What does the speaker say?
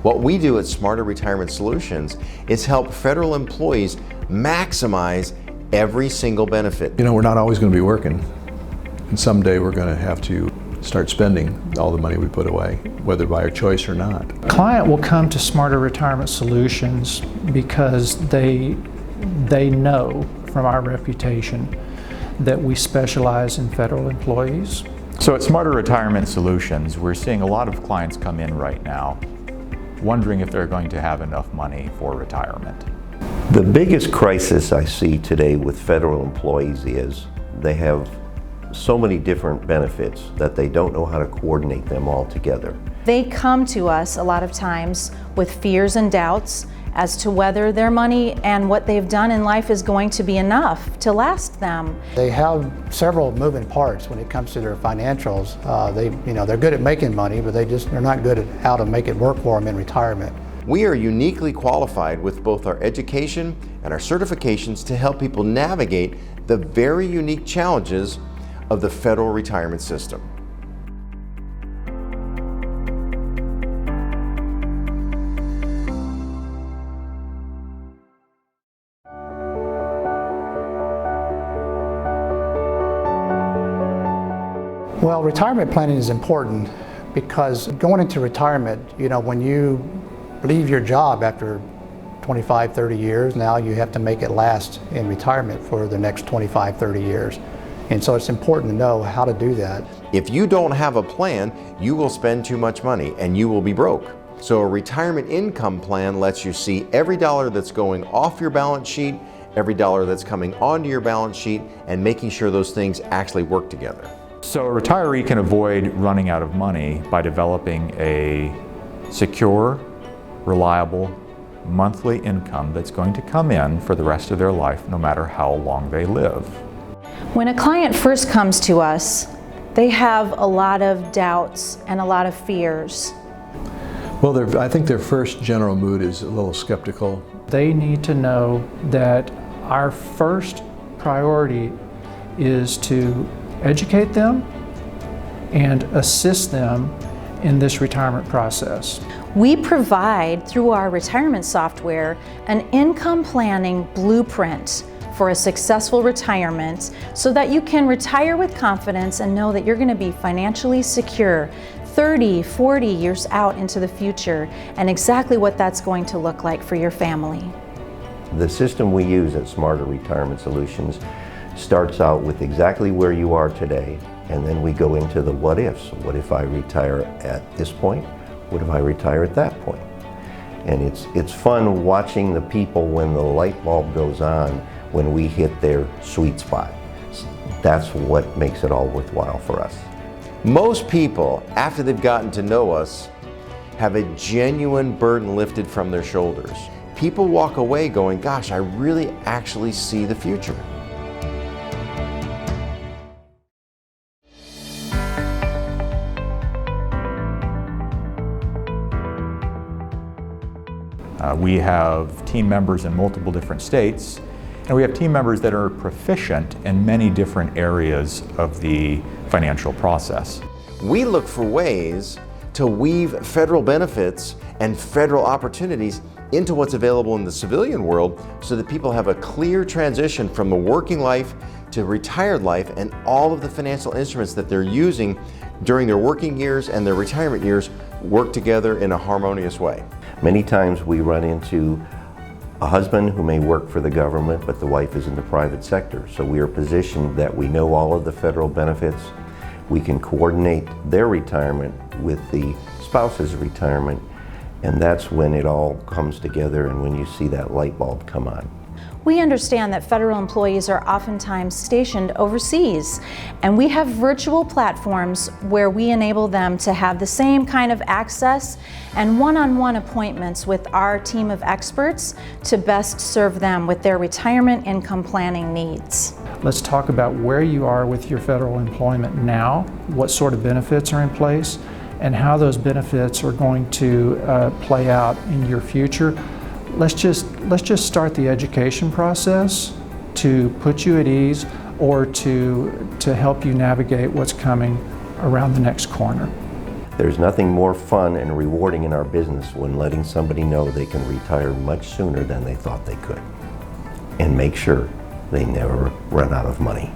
What we do at Smarter Retirement Solutions is help federal employees maximize every single benefit. You know, we're not always going to be working, and someday we're going to have to start spending all the money we put away, whether by our choice or not. A client will come to Smarter Retirement Solutions because they know from our reputation that we specialize in federal employees. So at Smarter Retirement Solutions, we're seeing a lot of clients come in right now wondering if they're going to have enough money for retirement. The biggest crisis I see today with federal employees is they have so many different benefits that they don't know how to coordinate them all together. They come to us a lot of times with fears and doubts as to whether their money and what they've done in life is going to be enough to last them. They have several moving parts when it comes to their financials. They're good at making money, but they're not good at how to make it work for them in retirement. We are uniquely qualified with both our education and our certifications to help people navigate the very unique challenges of the federal retirement system. Well, retirement planning is important because going into retirement, when you leave your job after 25, 30 years, now you have to make it last in retirement for the next 25, 30 years. And so it's important to know how to do that. If you don't have a plan, you will spend too much money and you will be broke. So a retirement income plan lets you see every dollar that's going off your balance sheet, every dollar that's coming onto your balance sheet, and making sure those things actually work together. So a retiree can avoid running out of money by developing a secure, reliable, monthly income that's going to come in for the rest of their life, no matter how long they live. When a client first comes to us, they have a lot of doubts and a lot of fears. Well, I think their first general mood is a little skeptical. They need to know that our first priority is to educate them and assist them in this retirement process. We provide, through our retirement software, an income planning blueprint for a successful retirement so that you can retire with confidence and know that you're going to be financially secure 30, 40 years out into the future, and exactly what that's going to look like for your family. The system we use at Smarter Retirement Solutions starts out with exactly where you are today, and then we go into the what ifs. What if I retire at this point? What if I retire at that point? And it's fun watching the people when the light bulb goes on when we hit their sweet spot. That's what makes it all worthwhile for us. Most people, after they've gotten to know us, have a genuine burden lifted from their shoulders. People walk away going, gosh, I really actually see the future. We have team members in multiple different states, and we have team members that are proficient in many different areas of the financial process. We look for ways to weave federal benefits and federal opportunities into what's available in the civilian world so that people have a clear transition from the working life to retired life, and all of the financial instruments that they're using during their working years and their retirement years work together in a harmonious way. Many times we run into a husband who may work for the government, but the wife is in the private sector. So we are positioned that we know all of the federal benefits. We can coordinate their retirement with the spouse's retirement, and that's when it all comes together and when you see that light bulb come on. We understand that federal employees are oftentimes stationed overseas, and we have virtual platforms where we enable them to have the same kind of access and one-on-one appointments with our team of experts to best serve them with their retirement income planning needs. Let's talk about where you are with your federal employment now, what sort of benefits are in place, and how those benefits are going to play out in your future. Let's just start the education process to put you at ease or to help you navigate what's coming around the next corner. There's nothing more fun and rewarding in our business when letting somebody know they can retire much sooner than they thought they could, and make sure they never run out of money.